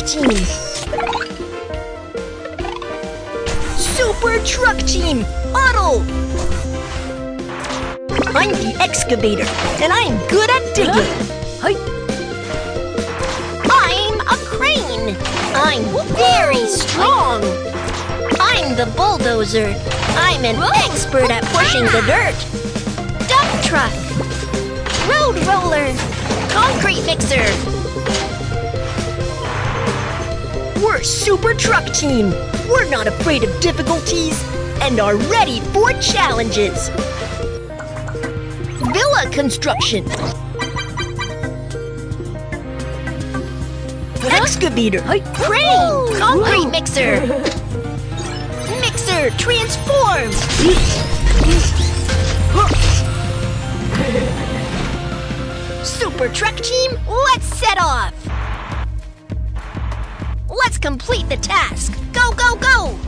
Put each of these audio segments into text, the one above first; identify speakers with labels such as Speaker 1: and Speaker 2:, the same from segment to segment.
Speaker 1: Team! Super Truck Team! Huddle! I'm the excavator, and I'm good at digging. I'm a crane. I'm very strong. I'm the bulldozer. I'm an expert at pushing the dirt. Dump truck. Road roller. Concrete mixer. We're Super Truck Team. We're not afraid of difficulties and are ready for challenges. Villa construction. Excavator. Crane. Concrete mixer. Mixer transforms. Super Truck Team, let's set off. Let's complete the task. Go, go, go.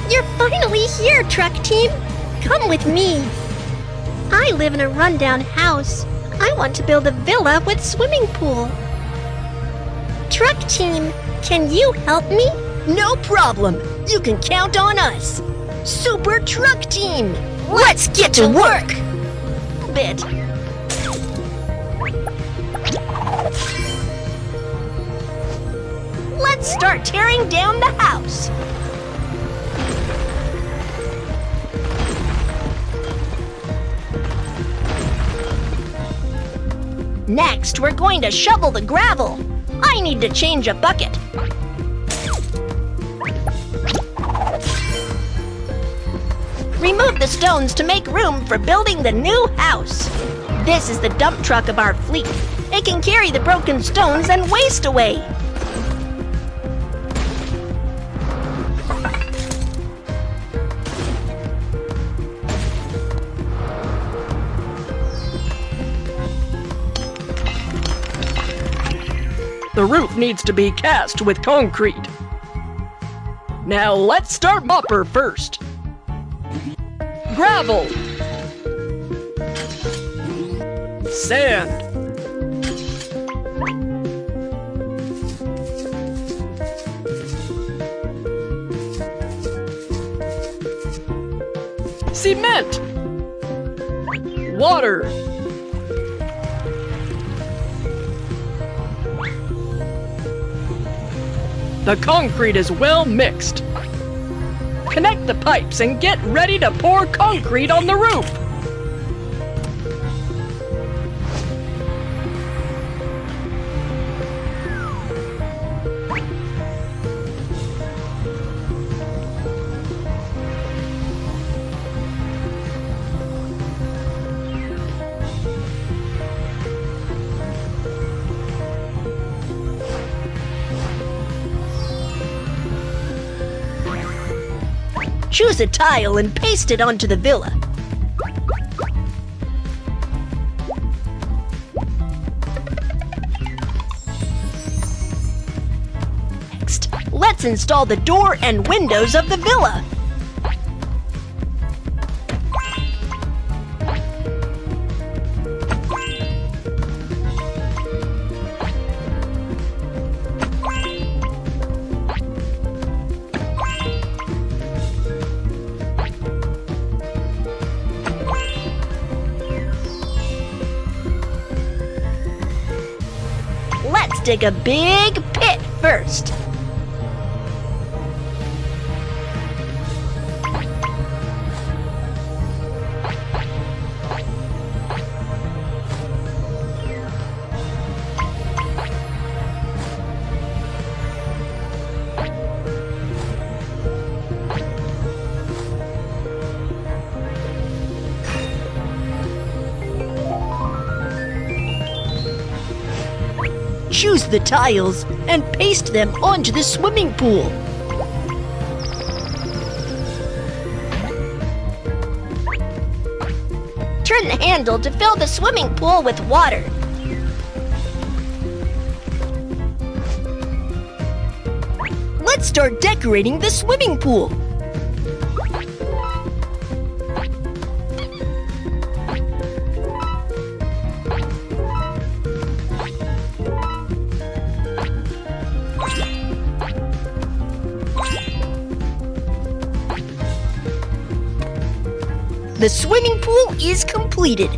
Speaker 1: You're finally here, Truck Team. Come with me. I live in a rundown house. I want to build a villa with swimming pool. Truck Team, can you help me? No problem. You can count on us. Super Truck Team. Let's get to work. Bit. Let's start tearing down the house. Next, we're going to shovel the gravel. I need to change a bucket. Remove the stones to make room for building the new house. This is the dump truck of our fleet. It can carry the broken stones and waste away.
Speaker 2: The roof needs to be cast with concrete. Now let's start mopper first. Gravel. Sand. Cement. Water. The concrete is well mixed. Connect the pipes and get ready to pour concrete on the roof.
Speaker 1: Choose a tile and paste it onto the villa. Next, let's install the door and windows of the villa. Let's dig a big pit first. choose the tiles and paste them onto the swimming pool. Turn the handle to fill the swimming pool with water. Let's start decorating the swimming pool. The swimming pool is completed.